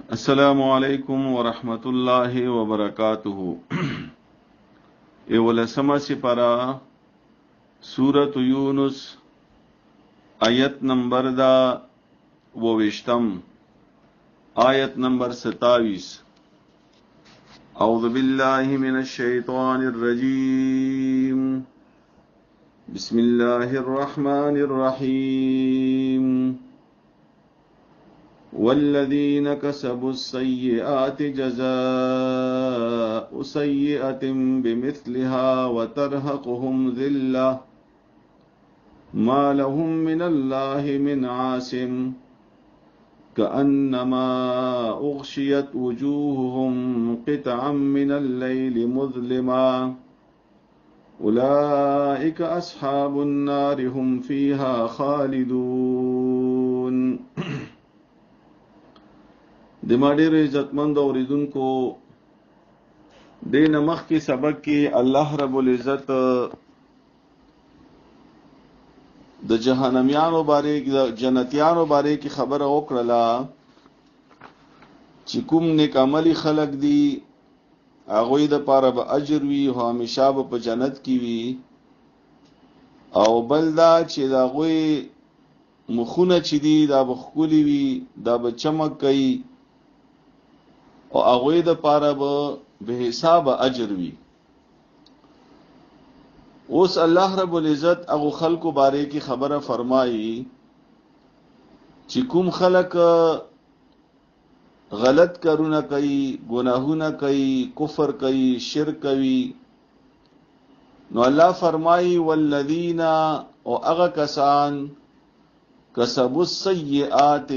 السلام علیکم ورحمت الله وبرکاتہ. اولسمه سپارا سورۃ یونس آیت نمبر دا ووشتم آیت نمبر 27. اعوذ باللہ من الشیطان الرجیم بسم اللہ الرحمن الرحیم والذین کسبوا السیئات جزاء سیئۃ بمثلها وترهقهم ذلة ما لهم من اللہ من عاصم كأنما أغشيت وجوههم قطعا من الليل مظلما أولئك أصحاب النار هم فيها خالدون. د ماډیر عزتمند اوریدونکو د نمخ کی سبق کی الله رب العزت د جهنميانو باره د جنتیانو باره کی خبر وکړه چې کوم نیک عملی خلق دي هغه د پاره به اجر وي او همیشه په جنت کې وي او بلدا چې دا غوي مخونه چې دي دا بخولي وي دا به چمک کوي او هغه د پاره به حساب اجر وي. اوس الله رب العزت هغه خلکو باره کی خبره فرمایي چې کوم خلک غلط کارونه کوي گناهونه کوي کفر کوي شرک کوي نو الله فرمایي والذین او هغه کسان کسبوا السیئات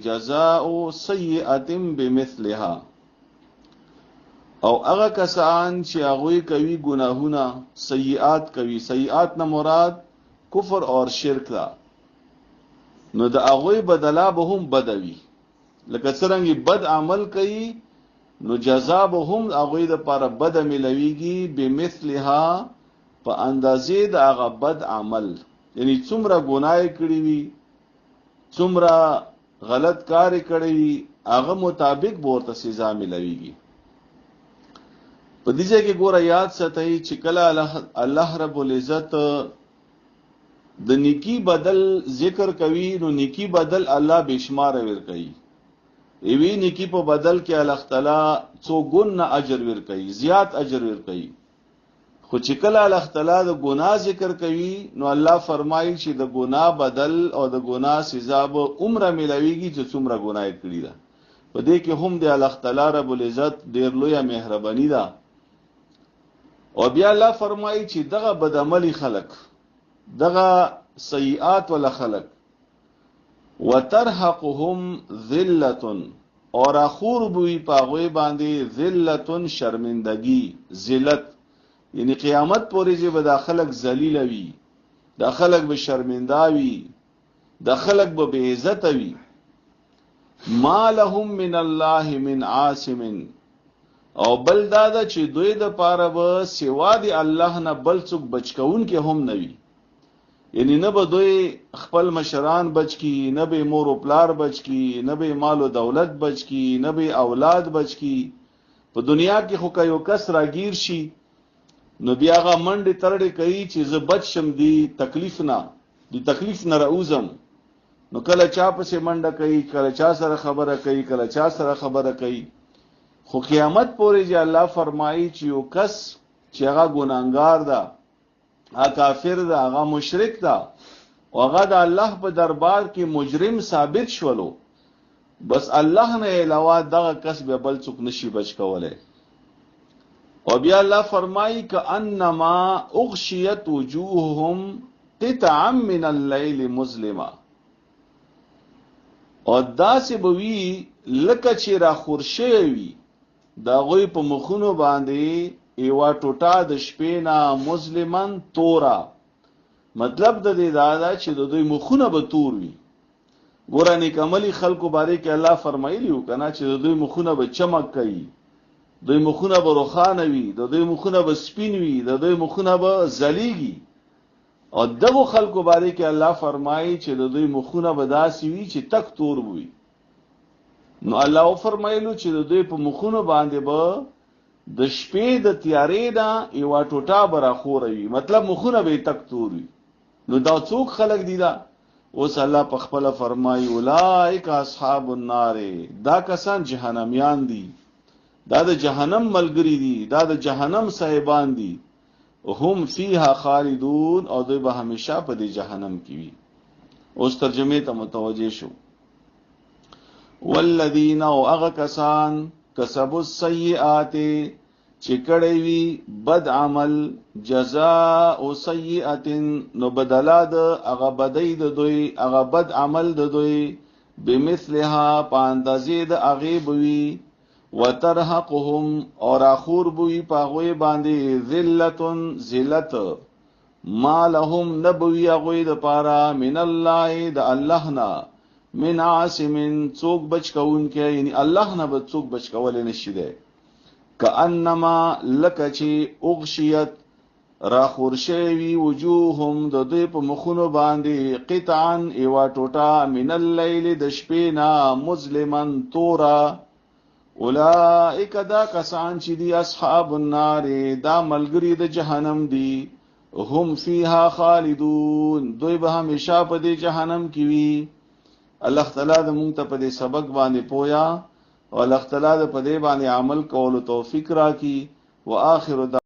جزاء سیئۃ بمثلها او هغه کسان چې هغه کوي گناهونه سیئات کوي سیئات نه مراد کفر اور شرک دا نو د هغه بدلا به هم بدوي لکه څنګه بد عمل کوي نو جزا به هم هغه د لپاره بد ملويږي بمثلها په اندازې د هغه بد عمل یعنی څومره ګناه کړی وي څومره غلط کار کړی وي هغه مطابق به ورته سزا ملويږي. په دې ځای کې ګوره یاد ساتئ چې کله الله رب العزت د نیکی بدل ذکر کوي نو نیکی بدل الله بشمار ور کوي. ایوی نیکی په بدل کې الله تعالی څو ګون اجر ور کوي زیات اجر ور کوي. خو چې کله الله تعالی د ګناه ذکر کوي نو الله فرمایي چې د ګناه بدل او د ګناه سزا به عمره ملويږي چې څومره ګناه کړی ده. په دې کې هم د الله تعالی رب العزت ډیر لوی مهرباني ده. او بیا الله فرمایي چې دغه بد عملی خلق دغه سیئات ولا خلق وترهقهم ذلة اور اخور بوی پاغوی باندې ذلة شرمندگی ذلت یعنی قیامت پورې چې به داخلك ذلیل وي داخلك به شرمنده وي داخلك به بے عزت وي ما لهم من الله من عاصم او بل دادا چې دوی د پاره به سوا دی الله نه بل څوک بچکون کې هم نوي یعنی نه به دوی خپل مشران بچ کی نه به مور او پلار بچ کی نه به مال او دولت بچ کی نه به اولاد بچ کی. په دنیا کې خو کایو کس راگیر شي نو بیا غا منډه ترډه کوي چې ز بچ شم دی تکلیف نه راوزم نو کله چا پسې منډه کوي کله چا سره خبره کوي کله چا سره خبره کوي. خو قیامت پورې چې الله فرمایي چې یو کس چې هغه ګناهګار ده هغه کافر ده هغه مشرک ده او هغه د الله په دربار کې مجرم ثابت شولو بس الله نه علاوه دغه کس به بل څوک نشي بچ کولای. او بیا الله فرمایي کأنما اغشیت وجوههم قطعا من الليل مظلما او داسې بوي لکه چې را خورشي وي دا غوی په مخونو باندې ایوا ټوټا د شپې نه مظلمن تورا مطلب د دې دا چې د دوی مخونه به تور وي. ګور نه کملی خلکو باره کې الله فرمایلی وکنا چې د دوی مخونه به چمک کوي دوی مخونه به روخانه وي د دوی مخونه به سپین وي د دوی مخونه به زلیږي او دغه خلکو باره کې الله فرمایي چې د دوی مخونه به داسي وي چې تک تور وي نو الله فرمایلو چې د دوی په مخونو باندې به د شپې د تیارې نه یو ټوټه برا خوروي، مطلب مخونه به تک تور وي. نو دا څوک خلق دي؟ دا اوس الله په خپل فرمایي اولئک اصحاب النار، دا کسان جهنميان دي، دا د جهنم ملګری دي، دا د جهنم صاحبان دي. هم فیها خالدون، او دوی به همیشه په دې جهنم کې وي. اوس ترجمه ته متوجه شو. والذین او هغه کسان کسبوا السیئات چې کړی وي بد عمل، جزاء سیئات نو بدلا د هغه بدی د دوی، هغه بد عمل د دوی، بمثلها پاندازې د هغې بوي، وترهقهم اور اخور بوي پاغوی باندې ذلتن ذلت، ما لهم نبوي هغوی د پاره من الله د الله نه، من عاصم څوک بچ کون کې، یعنی الله نه به څوک بچ کول نشي دی. کانما لکچی اغشیت را خورشوی وجوههم د دوی په مخونو باندې قطعا ایوا ټوټه من اللیل د شپې نه مظلمن تورا. اولئک دا کسان چې دی اصحاب النار، دا ملګری د جهنم دی، هم فیها خالدون دوی به همیشه په دې جهنم کې وي. الله تعالی د مونږ ته په دې سبق باندې پویا او الله تعالی د په دې باندې عمل کولو توفیق راکړي. واخر